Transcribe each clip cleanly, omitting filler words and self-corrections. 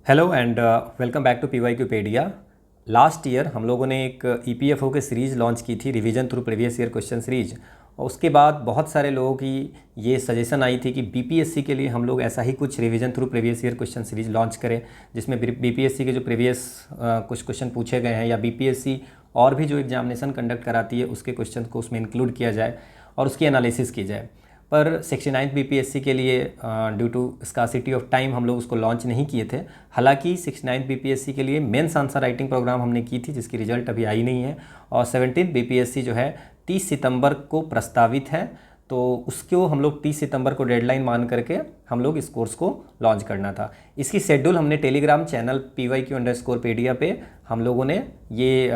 Hello and welcome back to PYQpedia। Last year हम लोगों ने एक EPFO की सीरीज़ लॉन्च की थी, revision through previous year question series. और उसके बाद बहुत सारे लोगों की ये सजेशन आई थी कि BPSC के लिए हम लोग ऐसा ही कुछ revision through previous year question series launch करें, जिसमें BPSC के जो प्रीवियस कुछ क्वेश्चन पूछे गए हैं या BPSC और भी जो एग्जामिनेशन कंडक्ट कराती है उसके क्वेश्चन को उसमें इंक्लूड किया जाए और उसकी एनालिसिस की जाए। पर 69th BPSC के लिए due to scarcity of time हम लोग उसको लॉन्च नहीं किए थे। हालांकि 69th BPSC के लिए मेंस आंसर राइटिंग प्रोग्राम हमने की थी, जिसकी रिजल्ट अभी आई नहीं है। और 17th BPSC जो है 30 सितंबर को प्रस्तावित है, तो उसको हम लोग 30 सितंबर को डेडलाइन मान करके हम लोग इस कोर्स को लॉन्च करना था। इसकी शेड्यूल हमने टेलीग्राम चैनल PYQ_pedia पे हम लोगों ने ये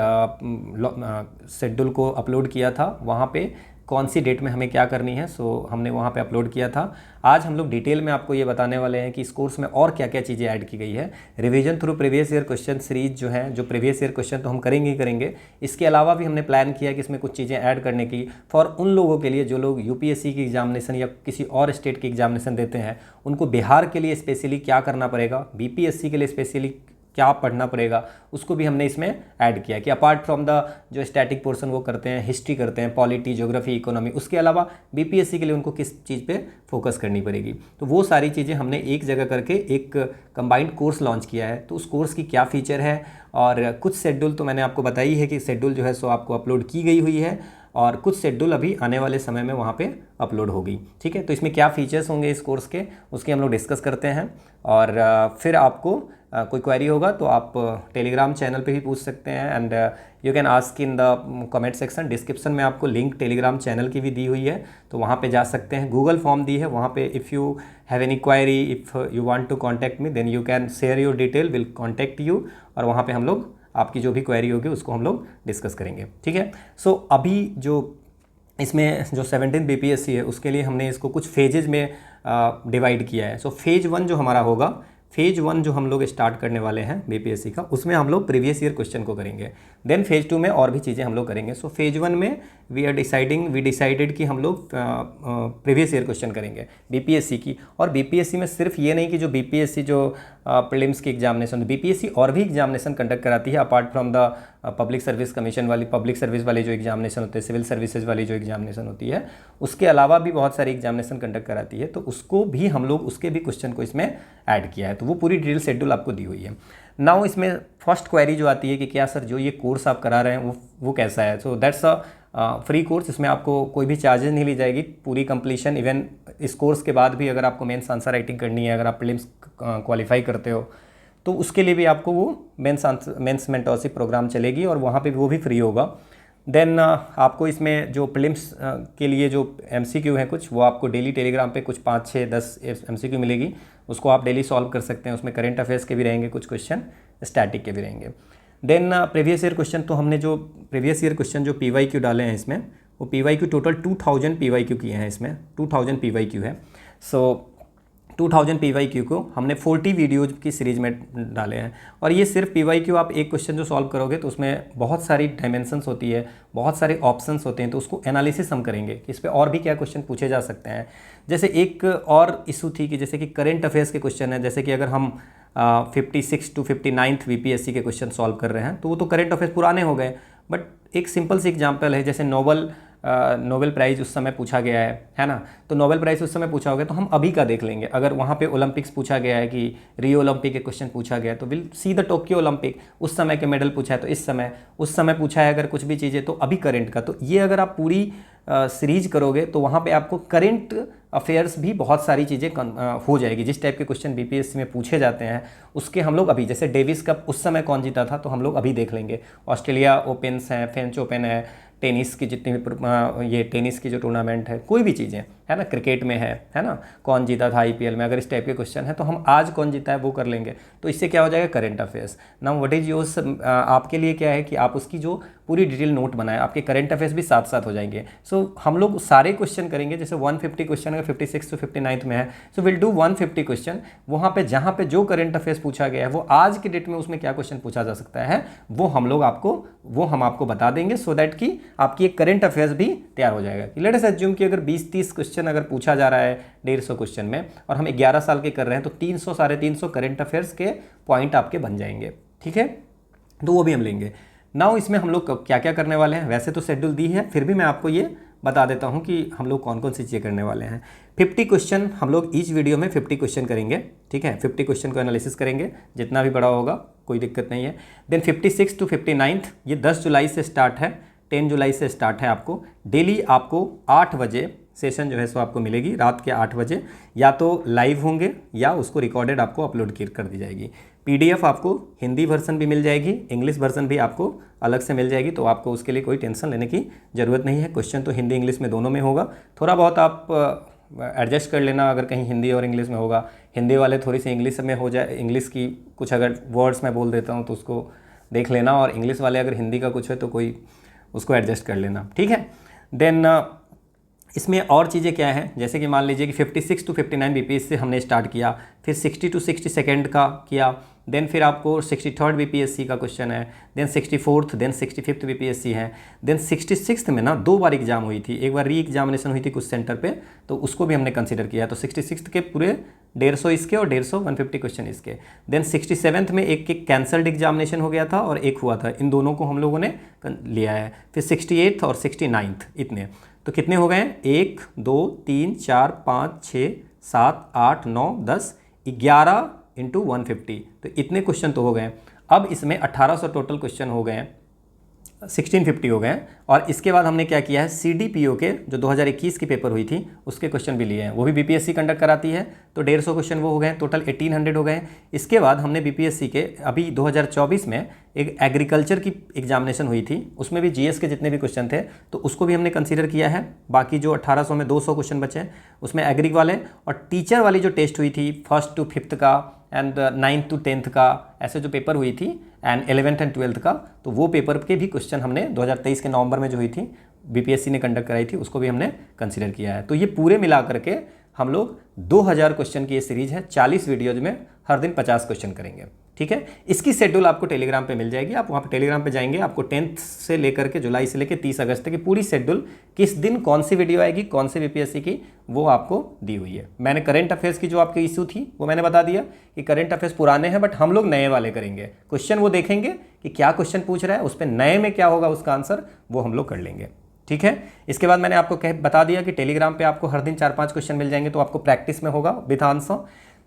शेड्यूल को अपलोड किया था। वहाँ पे कौन सी डेट में हमें क्या करनी है, सो हमने वहाँ पे अपलोड किया था। आज हम लोग डिटेल में आपको ये बताने वाले हैं कि इस कोर्स में और क्या क्या चीज़ें ऐड की गई है। Revision through previous year question series जो है, जो प्रीवियस ईयर क्वेश्चन तो हम करेंगे ही करेंगे, इसके अलावा भी हमने प्लान किया कि इसमें कुछ चीज़ें ऐड करने की फॉर उन लोगों के लिए जो लोग UPSC की एग्जामिनेशन या किसी और स्टेट की एग्जामिनेशन देते हैं। उनको बिहार के लिए स्पेशली क्या करना पड़ेगा, BPSC के लिए स्पेशली क्या पढ़ना पड़ेगा, उसको भी हमने इसमें ऐड किया कि अपार्ट फ्रॉम द जो स्टैटिक पोर्शन वो करते हैं, हिस्ट्री करते हैं, पॉलिटी, ज्योग्राफी, इकोनॉमी, उसके अलावा BPSC के लिए उनको किस चीज़ पे फोकस करनी पड़ेगी। तो वो सारी चीज़ें हमने एक जगह करके एक कंबाइंड कोर्स लॉन्च किया है। तो उस कोर्स की क्या फ़ीचर है और कुछ शेड्यूल तो मैंने आपको बताई है कि शेड्यूल जो है सो आपको अपलोड की गई हुई है, और कुछ शेड्यूल अभी आने वाले समय में वहाँ पे अपलोड होगी। ठीक है, तो इसमें क्या फीचर्स होंगे इस कोर्स के, उसके हम लोग डिस्कस करते हैं। और फिर आपको कोई क्वेरी होगा तो आप टेलीग्राम चैनल पे भी पूछ सकते हैं, and you can ask in the comment section. Description में आपको लिंक टेलीग्राम चैनल की भी दी हुई है, तो वहाँ पे जा सकते हैं। गूगल फॉर्म दी है वहाँ पे, if you have any query, if you want to contact me, then you can share your detail, will contact you, और वहाँ पे हम लोग आपकी जो भी क्वेरी होगी उसको हम लोग डिस्कस करेंगे। ठीक है, सो अभी जो इसमें जो 17th BPSC है उसके लिए हमने इसको कुछ फेजेज में डिवाइड किया है। सो फेज 1 जो हमारा होगा, फेज 1 जो हम लोग स्टार्ट करने वाले हैं BPSC का, उसमें हम लोग प्रीवियस ईयर क्वेश्चन को करेंगे। देन फेज 2 में और भी चीज़ें हम लोग करेंगे। सो फेज 1 में वी डिसाइडेड कि हम लोग प्रीवियस ईयर क्वेश्चन करेंगे BPSC की। और BPSC में सिर्फ ये नहीं कि जो BPSC जो प्रीलिम्स की एग्जामिनेशन, BPSC और भी एग्जामिनेशन कंडक्ट कराती है apart from the public service commission वाली, पब्लिक सर्विस वाली जो एग्जामिनेशन होते हैं, सिविल सर्विसेज वाली जो एग्जामिनेशन होती है, उसके अलावा भी बहुत सारी एग्जामिनेशन कंडक्ट कराती है। तो उसको भी हम लोग, उसके भी क्वेश्चन को इसमें ऐड किया है। तो वो पूरी डिटेल शेड्यूल आपको दी हुई है। नाउ इसमें फर्स्ट क्वेरी जो आती है कि क्या सर जो ये कोर्स आप करा रहे हैं वो कैसा है। So that's a free course, इसमें आपको कोई भी चार्जेस नहीं ली जाएगी। पूरी कंप्लीशन, इवन इस कोर्स के बाद भी अगर आपको मेंस आंसर राइटिंग करनी है, अगर आप प्रीलिम्स क्वालिफाई करते हो, तो उसके लिए भी आपको वो मेंस मेंटरशिप प्रोग्राम चलेगी और वहाँ पे वो भी फ्री होगा। देन आपको इसमें जो प्रीलिम्स के लिए जो MCQ हैं कुछ, वो आपको डेली टेलीग्राम पे कुछ 5, 6, 10 MCQ मिलेगी, उसको आप डेली सॉल्व कर सकते हैं। उसमें करंट अफेयर्स के भी रहेंगे कुछ क्वेश्चन, स्टैटिक के भी रहेंगे। देन प्रीवियस ईयर क्वेश्चन, तो हमने जो प्रीवियस ईयर क्वेश्चन जो PYQ डाले हैं इसमें, वो PYQ टोटल 2000 PYQ किए हैं। इसमें 2000 PYQ है। सो 2000 PYQ को हमने 40 वीडियोज की सीरीज में डाले हैं। और ये सिर्फ PYQ, आप एक क्वेश्चन जो सॉल्व करोगे तो उसमें बहुत सारी डायमेंशंस होती है, बहुत सारे ऑप्शंस होते हैं, तो उसको एनालिसिस हम करेंगे कि इस पर और भी क्या क्वेश्चन पूछे जा सकते हैं। जैसे एक और इशू थी कि जैसे कि करंट अफेयर्स के क्वेश्चन है, जैसे कि अगर हम 56 to 59th BPSC के क्वेश्चन सॉल्व कर रहे हैं तो वो तो करंट अफेयर्स पुराने हो गए। बट एक सिंपल सी एग्जांपल है, जैसे नोबेल प्राइज़ उस समय पूछा गया है ना, तो नोबेल प्राइज़ उस समय पूछा होगा तो हम अभी का देख लेंगे। अगर वहाँ पे ओलंपिक्स पूछा गया है कि रियो ओलंपिक के क्वेश्चन पूछा गया, तो will see the Tokyo Olympic, उस समय के मेडल पूछा है तो इस समय, उस समय पूछा है अगर कुछ भी चीज़ें तो अभी करंट का। तो ये अगर आप पूरी सीरीज करोगे तो वहाँ पे आपको करंट अफेयर्स भी बहुत सारी चीज़ें हो जाएगी। जिस टाइप के क्वेश्चन BPSC में पूछे जाते हैं उसके हम लोग अभी, जैसे डेविस कप उस समय कौन जीता था तो हम लोग अभी देख लेंगे। ऑस्ट्रेलिया ओपन्स हैं, फ्रेंच ओपन है, टेनिस की जितनी भी ये टेनिस की जो टूर्नामेंट है, कोई भी चीज़ें है ना, क्रिकेट में है ना, कौन जीता था IPL में, अगर इस टाइप के क्वेश्चन है तो हम आज कौन जीता है वो कर लेंगे। तो इससे क्या हो जाएगा, current affairs. Now what is yours, आपके लिए क्या है कि आप उसकी जो पूरी डिटेल नोट बनाएं, आपके करंट अफेयर्स भी साथ साथ हो जाएंगे। सो हम लोग सारे क्वेश्चन करेंगे, जैसे 150 क्वेश्चन अगर 56 to 59 में है, सो विल डू 150 क्वेश्चन। वहाँ पे जहाँ पे जो करंट अफेयर्स पूछा गया है वो आज के डेट में उसमें क्या क्वेश्चन पूछा जा सकता है, वो हम आपको बता देंगे, सो दैट कि आपकी एक करंट अफेयर्स भी तैयार हो जाएगा। लेट अस अस्यूम कि अगर 20-30 क्वेश्चन अगर पूछा जा रहा है 150 क्वेश्चन में और हम 11 साल के कर रहे हैं तो 300 साढ़े 300 करंट अफेयर्स के पॉइंट आपके बन जाएंगे, ठीक है। तो वो भी हम लेंगे। नाउ इसमें हम लोग क्या क्या करने वाले हैं, वैसे तो शेड्यूल दी है, फिर भी मैं आपको ये बता देता हूँ कि हम लोग कौन कौन सी चीज़ें करने वाले हैं। 50 क्वेश्चन हम लोग ईच वीडियो में 50 क्वेश्चन करेंगे, ठीक है। 50 क्वेश्चन को एनालिसिस करेंगे, जितना भी बड़ा होगा कोई दिक्कत नहीं है। देन 56 टू 59 ये 10 जुलाई से स्टार्ट है, 10 जुलाई से स्टार्ट है। आपको डेली आपको 8 बजे सेशन जो है सो आपको मिलेगी, रात के 8 बजे, या तो लाइव होंगे या उसको रिकॉर्डेड आपको अपलोड कर दी जाएगी। PDF आपको हिंदी वर्जन भी मिल जाएगी, इंग्लिश वर्जन भी आपको अलग से मिल जाएगी, तो आपको उसके लिए कोई टेंशन लेने की ज़रूरत नहीं है। क्वेश्चन तो हिंदी इंग्लिश में दोनों में होगा, थोड़ा बहुत आप एडजस्ट कर लेना अगर कहीं हिंदी और इंग्लिश में होगा। हिंदी वाले थोड़ी सी इंग्लिश में हो जाए, इंग्लिश की कुछ अगर वर्ड्स मैं बोल देता हूँ तो उसको देख लेना, और इंग्लिश वाले अगर हिंदी का कुछ है तो कोई उसको एडजस्ट कर लेना, ठीक है। देन इसमें और चीज़ें क्या हैं, जैसे कि मान लीजिए कि 56 टू 59 BPS से हमने स्टार्ट किया, फिर 60 टू 62 का किया, देन फिर आपको 63rd BPSC का क्वेश्चन है, then 64th, then 65th BPSC है, देन 66th में ना 2 बार एग्जाम हुई थी, एक बार री एग्जामिनेशन हुई थी कुछ सेंटर पे, तो उसको भी हमने कंसिडर किया। तो 66th के पूरे 150 इसके और 150 क्वेश्चन इसके। देन 67th में एक कैंसल्ड एग्जामिनेशन हो गया था और एक हुआ था, इन दोनों को हम लोगों ने लिया है। फिर 68th और 69th, इतने तो कितने हो गए, 1 2 3 4 5 6 7 8 9 10 11 इंटू 150, तो इतने क्वेश्चन तो हो गए। अब इसमें 1800 टोटल क्वेश्चन हो गए, 1650 हो गए। और इसके बाद हमने क्या किया है, CDPO के जो 2021 की पेपर हुई थी उसके क्वेश्चन भी लिए हैं, वो भी BPSC कंडक्ट कराती है, तो 150 क्वेश्चन वो हो गए, टोटल 1800 हो गए। इसके बाद हमने BPSC के अभी 2024 में एक एग्रीकल्चर की एग्जामिनेशन हुई थी, उसमें भी GS के जितने भी क्वेश्चन थे तो उसको भी हमने कंसीडर किया है। बाकी जो 1800 में 200 क्वेश्चन बचे हैं उसमें एग्री वाले, और टीचर वाली जो टेस्ट हुई थी 1st to 5th का एंड 9th to 10th का, ऐसे जो पेपर हुई थी, एंड 11th एंड 12th का, तो वो पेपर के भी क्वेश्चन हमने 2023 के नवंबर में जो हुई थी BPSC ने कंडक्ट कराई थी, उसको भी हमने कंसीडर किया है। तो ये पूरे मिला करके हम लोग 2000 क्वेश्चन की ये सीरीज़ है, 40 वीडियोज में हर दिन 50 क्वेश्चन करेंगे, ठीक है। इसकी शेड्यूल आपको टेलीग्राम पे मिल जाएगी, आप वहाँ पे टेलीग्राम पे जाएंगे, आपको 10th से लेकर के जुलाई से लेकर 30 अगस्त तक की पूरी शेड्यूल, किस दिन कौन सी वीडियो आएगी, कौन से BPSC की, वो आपको दी हुई है। मैंने करंट अफेयर्स की जो आपकी इशू थी वो मैंने बता दिया कि करंट अफेयर्स पुराने हैं बट हम लोग नए वाले करेंगे। क्वेश्चन वो देखेंगे कि क्या क्वेश्चन पूछ रहा है, उस पर नए में क्या होगा उसका आंसर, वो हम लोग कर लेंगे, ठीक है। इसके बाद मैंने आपको बता दिया कि टेलीग्राम पे आपको हर दिन 4-5 क्वेश्चन मिल जाएंगे, तो आपको प्रैक्टिस में होगा विद आंसर।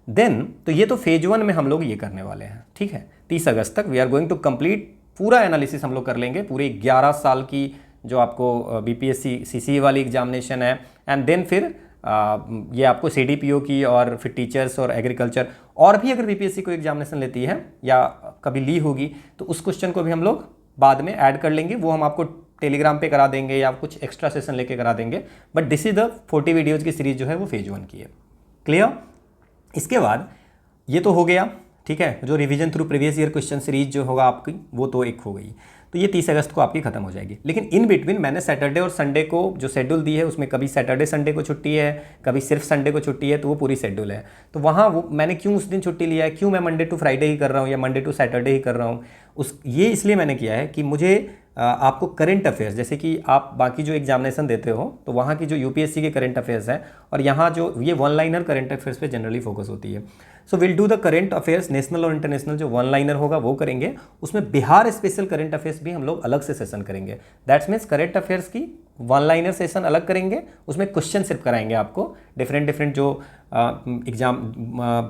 देन तो ये तो फेज 1 में हम लोग ये करने वाले हैं, ठीक है। 30 अगस्त तक we are going to complete, पूरा एनालिसिस हम लोग कर लेंगे, पूरे 11 साल की जो आपको BPSC CCE वाली एग्जामिनेशन है, एंड देन फिर ये आपको CDPO की, और फिर टीचर्स और एग्रीकल्चर, और भी अगर BPSC को एग्जामिनेशन लेती है या कभी ली होगी तो उस क्वेश्चन को भी हम लोग बाद में ऐड कर लेंगे, वो हम आपको टेलीग्राम पे करा देंगे या कुछ एक्स्ट्रा सेशन लेके करा देंगे। But this is the 40 videos की सीरीज जो है वो फेज 1 की है, क्लियर। इसके बाद ये तो हो गया, ठीक है, जो revision through previous year question series जो होगा आपकी, वो तो एक हो गई, तो ये 30 अगस्त को आपकी खत्म हो जाएगी। लेकिन इन बिटवीन मैंने सैटरडे और संडे को जो शेड्यूल दी है उसमें कभी सैटरडे संडे को छुट्टी है, कभी सिर्फ संडे को छुट्टी है, तो वो पूरी शेड्यूल है। तो वहाँ वो मैंने क्यों उस दिन छुट्टी लिया है, क्यों मैं मंडे टू फ्राइडे ही कर रहा हूँ या मंडे टू सैटरडे ही कर रहा हूँ, ये इसलिए मैंने किया है कि मुझे आपको करंट अफेयर्स, जैसे कि आप बाकी जो एग्जामिनेशन देते हो तो वहाँ की जो UPSC के करंट अफेयर्स हैं, और यहाँ जो ये 1 लाइनर करंट अफेयर्स पे जनरली फोकस होती है। So will do the current affairs national और इंटरनेशनल, जो 1 लाइनर होगा वो करेंगे, उसमें बिहार स्पेशल करंट अफेयर्स भी हम लोग अलग से सेशन करेंगे। दैट्स मीन्स करंट अफेयर्स की 1 लाइनर सेशन अलग करेंगे, उसमें क्वेश्चन सिर्फ कराएंगे आपको, डिफरेंट जो एग्जाम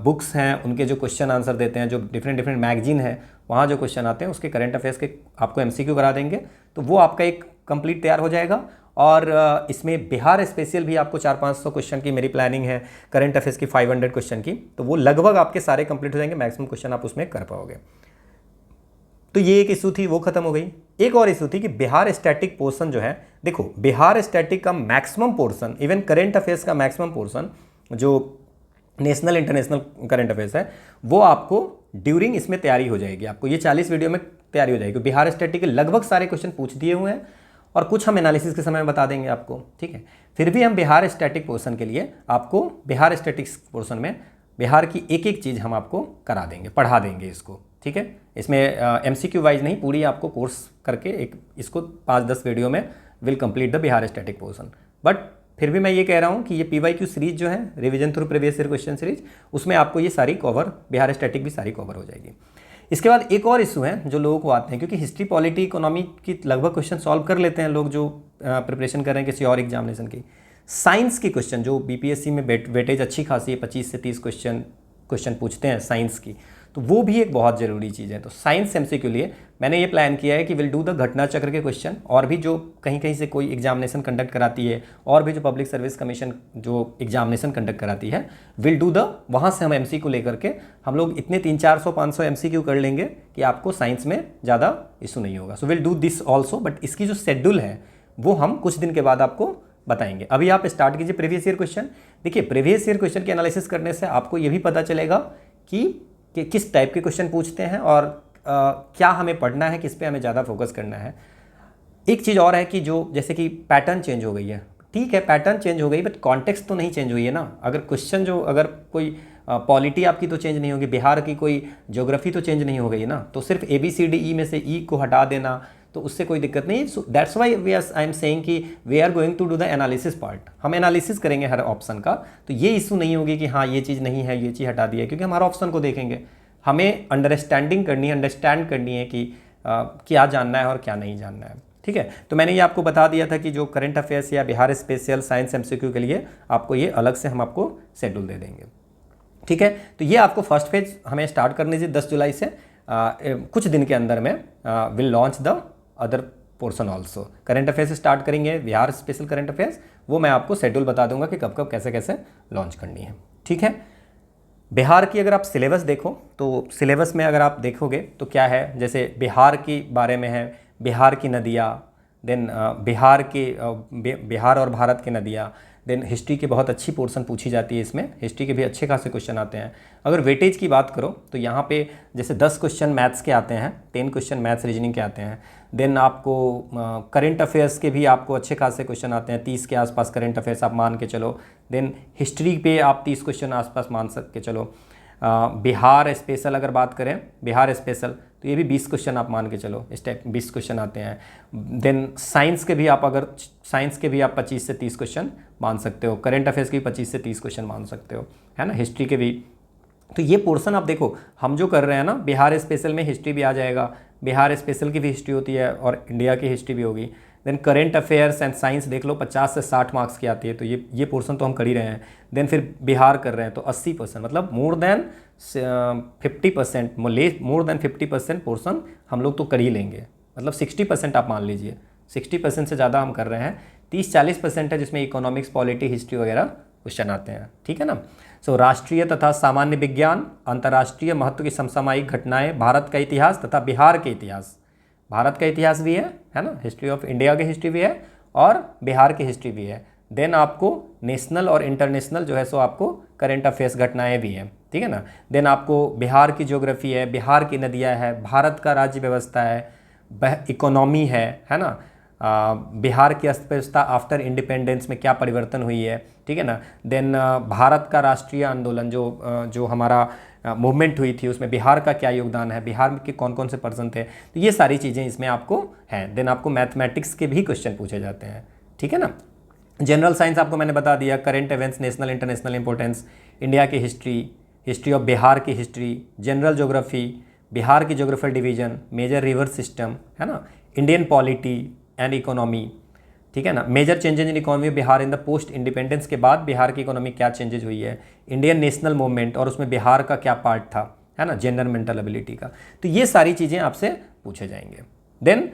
बुक्स हैं उनके जो क्वेश्चन आंसर देते हैं, जो डिफरेंट मैगजीन है वहाँ जो क्वेश्चन आते हैं उसके करंट अफेयर्स के आपको MCQ करा देंगे, तो वो आपका एक कंप्लीट तैयार हो जाएगा। और इसमें बिहार स्पेशल भी आपको 400-500 क्वेश्चन की मेरी प्लानिंग है, करंट अफेयर्स की 500 क्वेश्चन की, तो वो लगभग आपके सारे कंप्लीट हो जाएंगे, मैक्सिमम क्वेश्चन आप उसमें कर पाओगे। तो ये एक इशू थी, वो खत्म हो गई। एक और इशू थी कि बिहार स्टैटिक पोर्शन जो है, देखो बिहार स्टैटिक का maximum portion, even current affairs का मैक्सिमम पोर्शन जो नेशनल इंटरनेशनल करंट अफेयर्स है, वो आपको ड्यूरिंग इसमें तैयारी हो जाएगी, आपको ये 40 वीडियो में तैयारी हो जाएगी। बिहार स्टैटिक के लगभग सारे क्वेश्चन पूछ दिए हुए हैं, और कुछ हम एनालिसिस के समय में बता देंगे आपको, ठीक है। फिर भी हम बिहार स्टैटिक पोर्शन के लिए आपको बिहार स्टैटिक्स पोर्शन में बिहार की एक एक चीज़ हम आपको करा देंगे, पढ़ा देंगे इसको, ठीक है। इसमें MCQ वाइज नहीं, पूरी आपको कोर्स करके एक इसको 5-10 वीडियो में will complete the Bihar static portion. But फिर भी मैं ये कह रहा हूँ कि ये PYQ सीरीज जो है revision through previous year question series, उसमें आपको ये सारी कवर, बिहार स्टैटिक भी सारी कवर हो जाएगी। इसके बाद एक और इशू है जो लोगों को आते हैं, क्योंकि हिस्ट्री, पॉलिटी, इकोनॉमी की लगभग क्वेश्चन सॉल्व कर लेते हैं लोग जो प्रिपरेशन कर रहे हैं किसी और एग्जामिनेशन की। साइंस की क्वेश्चन जो BPSC में वेटेज अच्छी खासी है, 25 से 30 क्वेश्चन पूछते हैं साइंस की, तो वो भी एक बहुत ज़रूरी चीज़ है। तो साइंस MCQ के लिए मैंने ये प्लान किया है कि विल डू द घटना चक्र के क्वेश्चन, और भी जो कहीं कहीं से कोई एग्जामिनेशन कंडक्ट कराती है, और भी जो पब्लिक सर्विस कमीशन जो एग्जामिनेशन कंडक्ट कराती है, विल डू द, वहाँ से हम MCQ लेकर के हम लोग इतने 300-400-500 MCQ कर लेंगे कि आपको साइंस में ज़्यादा इशू नहीं होगा। So will do this also, but इसकी जो शेड्यूल है वो हम कुछ दिन के बाद आपको बताएंगे। अभी आप स्टार्ट कीजिए प्रीवियस ईयर क्वेश्चन। देखिए, प्रीवियस ईयर क्वेश्चन के एनालिसिस करने से आपको ये भी पता चलेगा कि किस टाइप के क्वेश्चन पूछते हैं, और क्या हमें पढ़ना है, किस पे हमें ज़्यादा फोकस करना है। एक चीज़ और है कि जो जैसे कि पैटर्न चेंज हो गई है, ठीक है पैटर्न चेंज हो गई, बट कॉन्टेक्स्ट तो नहीं चेंज हुई है ना। अगर क्वेश्चन जो, अगर कोई पॉलिटी आपकी तो चेंज नहीं होगी, बिहार की कोई ज्योग्राफी तो चेंज नहीं हो गई है ना, तो सिर्फ ABCDE में से E को हटा देना तो उससे कोई दिक्कत नहीं। That's why I am saying कि we are going to do the analysis part. हम एनालिसिस करेंगे हर ऑप्शन का, तो ये इशू नहीं होगी कि हाँ ये चीज़ नहीं है, ये चीज़ हटा दी है, क्योंकि हम हर ऑप्शन को देखेंगे। हमें अंडरस्टैंड करनी है कि क्या जानना है और क्या नहीं जानना है, ठीक है। तो मैंने ये आपको बता दिया था कि जो करंट अफेयर्स या बिहार स्पेशल साइंस MCQ के लिए आपको ये अलग से हम आपको शेड्यूल दे देंगे, ठीक है। तो ये आपको फर्स्ट फेज हमें स्टार्ट करने से 10 जुलाई से कुछ दिन के अंदर में will launch the other portion also. Current affairs start करेंगे, बिहार स्पेशल करंट अफेयर्स, वो मैं आपको शेड्यूल बता दूंगा कि कब कब कैसे कैसे लॉन्च करनी है, ठीक है। बिहार की अगर आप सिलेबस देखो तो सिलेबस में अगर आप देखोगे तो क्या है, जैसे बिहार के बारे में है, बिहार की नदियाँ, देन बिहार और भारत की नदियाँ, देन हिस्ट्री की बहुत अच्छी पोर्शन पूछी जाती है इसमें, हिस्ट्री के भी अच्छे खासे क्वेश्चन आते हैं। अगर वेटेज की बात करो तो यहाँ पे जैसे 10 क्वेश्चन मैथ्स के आते हैं, 10 क्वेश्चन मैथ्स रीजनिंग के आते हैं, देन आपको करंट अफेयर्स के भी आपको अच्छे खासे क्वेश्चन आते हैं, 30 के आसपास करंट अफेयर्स आप मान के चलो, देन हिस्ट्री पे आप 30 क्वेश्चन आसपास मान के चलो। बिहार स्पेशल अगर बात करें, बिहार स्पेशल, तो ये भी 20 क्वेश्चन आप मान के चलो, इस टाइप 20 क्वेश्चन आते हैं। देन साइंस के भी आप 25 से 30 क्वेश्चन मान सकते हो, करंट अफेयर्स के भी 25 से 30 क्वेश्चन मान सकते हो, है ना, हिस्ट्री के भी। तो ये पोर्शन आप देखो हम जो कर रहे हैं ना, बिहार स्पेशल में हिस्ट्री भी आ जाएगा, बिहार स्पेशल की भी हिस्ट्री होती है और इंडिया की हिस्ट्री भी होगी। Then current affairs and science देख लो, 50 से 60 मार्क्स की आती है, तो ये पोर्शन तो हम कर ही रहे हैं। देन फिर बिहार कर रहे हैं तो 80%, मतलब मोर देन 50% पोर्शन हम लोग तो कर ही लेंगे, मतलब 60% आप मान लीजिए, 60% से ज़्यादा हम कर रहे हैं। 30-40% है जिसमें इकोनॉमिक्स, पॉलिटी, हिस्ट्री वगैरह क्वेश्चन आते हैं, ठीक है ना। सो राष्ट्रीय तथा सामान्य विज्ञान, अंतर्राष्ट्रीय महत्व की समसामयिक घटनाएं, भारत का इतिहास तथा बिहार के इतिहास, भारत का इतिहास भी है ना, हिस्ट्री ऑफ इंडिया की हिस्ट्री भी है और बिहार की हिस्ट्री भी है। देन आपको नेशनल और इंटरनेशनल जो है सो आपको करंट अफेयर्स घटनाएं भी हैं, ठीक है ना। देन आपको बिहार की ज्योग्राफी है, बिहार की नदियाँ है, भारत का राज्य व्यवस्था है, इकोनॉमी है ना, बिहार की अर्थव्यवस्था आफ्टर इंडिपेंडेंस में क्या परिवर्तन हुई है, ठीक है ना। देन भारत का राष्ट्रीय आंदोलन जो हमारा मूवमेंट हुई थी उसमें बिहार का क्या योगदान है, बिहार के कौन कौन से पर्सन थे, तो ये सारी चीज़ें इसमें आपको हैं। देन आपको मैथमेटिक्स के भी क्वेश्चन पूछे जाते हैं, ठीक है ना। जनरल साइंस आपको मैंने बता दिया, current events, national international importance, India की हिस्ट्री ऑफ बिहार की हिस्ट्री, जनरल ज्योग्राफी, बिहार की geographical division, major river system, है ना, इंडियन पॉलिटी एंड इकोनॉमी, ठीक है ना। Major changes in economy Bihar in the post independence के बाद बिहार की इकोनॉमी क्या चेंजेज हुई है, इंडियन नेशनल मूवमेंट और उसमें बिहार का क्या पार्ट था, है ना, जनरल मेंटल एबिलिटी का, तो ये सारी चीज़ें आपसे पूछे जाएंगे। देन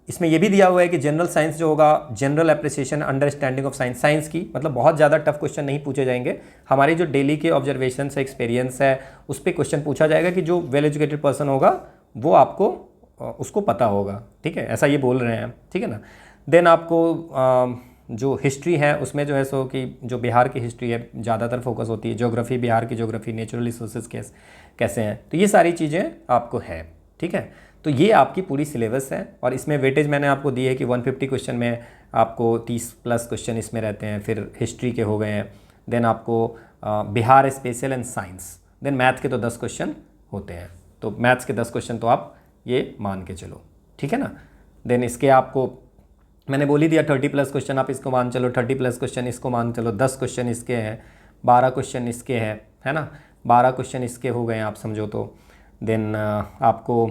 इसमें यह भी दिया हुआ है कि जनरल साइंस जो होगा, general appreciation understanding of science, science की मतलब बहुत ज़्यादा टफ क्वेश्चन नहीं पूछे जाएंगे, हमारी जो डेली के ऑब्जर्वेशन है, एक्सपीरियंस है, उस पर क्वेश्चन पूछा जाएगा कि जो वेल एजुकेटेड पर्सन होगा वो आपको उसको पता होगा, ठीक है, ऐसा ये बोल रहे हैं, ठीक है ना। देन आपको जो हिस्ट्री है उसमें जो है सो कि जो बिहार की हिस्ट्री है ज़्यादातर फोकस होती है, ज्योग्राफी, बिहार की ज्योग्राफी, नेचुरल रिसोर्सेज कैसे हैं, तो ये सारी चीज़ें आपको है, ठीक है। तो ये आपकी पूरी सिलेबस है और इसमें वेटेज मैंने आपको दी है कि 150 क्वेश्चन में आपको 30+ क्वेश्चन इसमें रहते हैं, फिर हिस्ट्री के हो गए हैं, देन आपको Bihar special and science, then math के तो 10 क्वेश्चन होते हैं, तो मैथ्स के 10 क्वेश्चन तो आप ये मान के चलो, ठीक है ना। देन इसके आपको मैंने बोल ही दिया 30+ क्वेश्चन आप इसको मान चलो, 30+ क्वेश्चन इसको मान चलो, 10 क्वेश्चन इसके हैं, 12 क्वेश्चन इसके हैं, है ना, 12 क्वेश्चन इसके हो गए आप समझो तो। देन आपको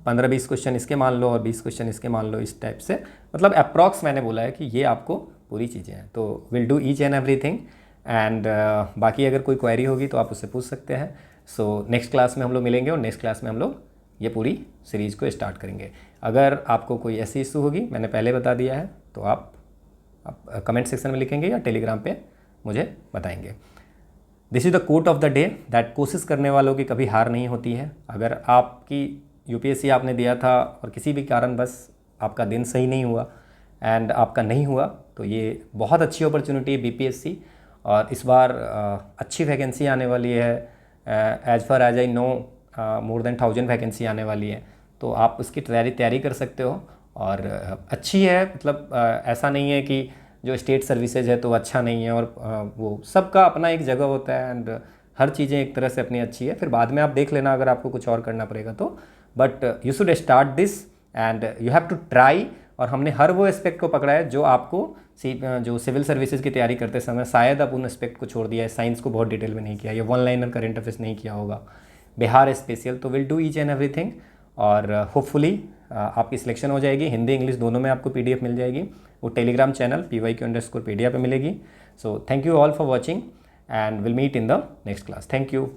15-20 क्वेश्चन इसके मान लो और 20 क्वेश्चन इसके मान लो, इस टाइप से। मतलब अप्रॉक्स मैंने बोला है कि ये आपको पूरी चीज़ें हैं। तो will do each and everything and बाकी अगर कोई क्वेरी होगी तो आप उससे पूछ सकते हैं। सो नेक्स्ट क्लास में हम लोग मिलेंगे और नेक्स्ट क्लास में हम लोग ये पूरी सीरीज़ को स्टार्ट करेंगे। अगर आपको कोई ऐसी इशू होगी, मैंने पहले बता दिया है, तो आप कमेंट सेक्शन में लिखेंगे या टेलीग्राम पे मुझे बताएंगे। This is the quote of the day that कोशिश करने वालों की कभी हार नहीं होती है। अगर आपकी यूपीएससी आपने दिया था और किसी भी कारण बस आपका दिन सही नहीं हुआ एंड आपका नहीं हुआ, तो ये बहुत अच्छी अपॉर्चुनिटी है बीपीएससी, और इस बार अच्छी वैकेंसी आने वाली है। As far as I know more than 1000 vacancy आने वाली है, तो आप उसकी तैयारी कर सकते हो। और अच्छी है, मतलब ऐसा नहीं है कि जो स्टेट सर्विसेज है तो अच्छा नहीं है, और वो सबका अपना एक जगह होता है एंड हर चीज़ें एक तरह से अपनी अच्छी है। फिर बाद में आप देख लेना अगर आपको कुछ और करना पड़ेगा तो, but you should start this and you have to try. और हमने हर वो एस्पेक्ट को पकड़ा है जो आपको जो सिविल सर्विसेज की तैयारी करते समय शायद आप उन एस्पेक्ट को छोड़ दिया है। साइंस को बहुत डिटेल में नहीं किया, या 1 लाइनर करंट अफेयर्स नहीं किया होगा, बिहार स्पेशल। तो will do each and everything, और होपफुली आपकी सिलेक्शन हो जाएगी। हिंदी इंग्लिश दोनों में आपको पीडीएफ मिल जाएगी। वो टेलीग्राम चैनल PYQ_Pedia पे मिलेगी। So thank you all for watching and will meet in the next class. Thank you.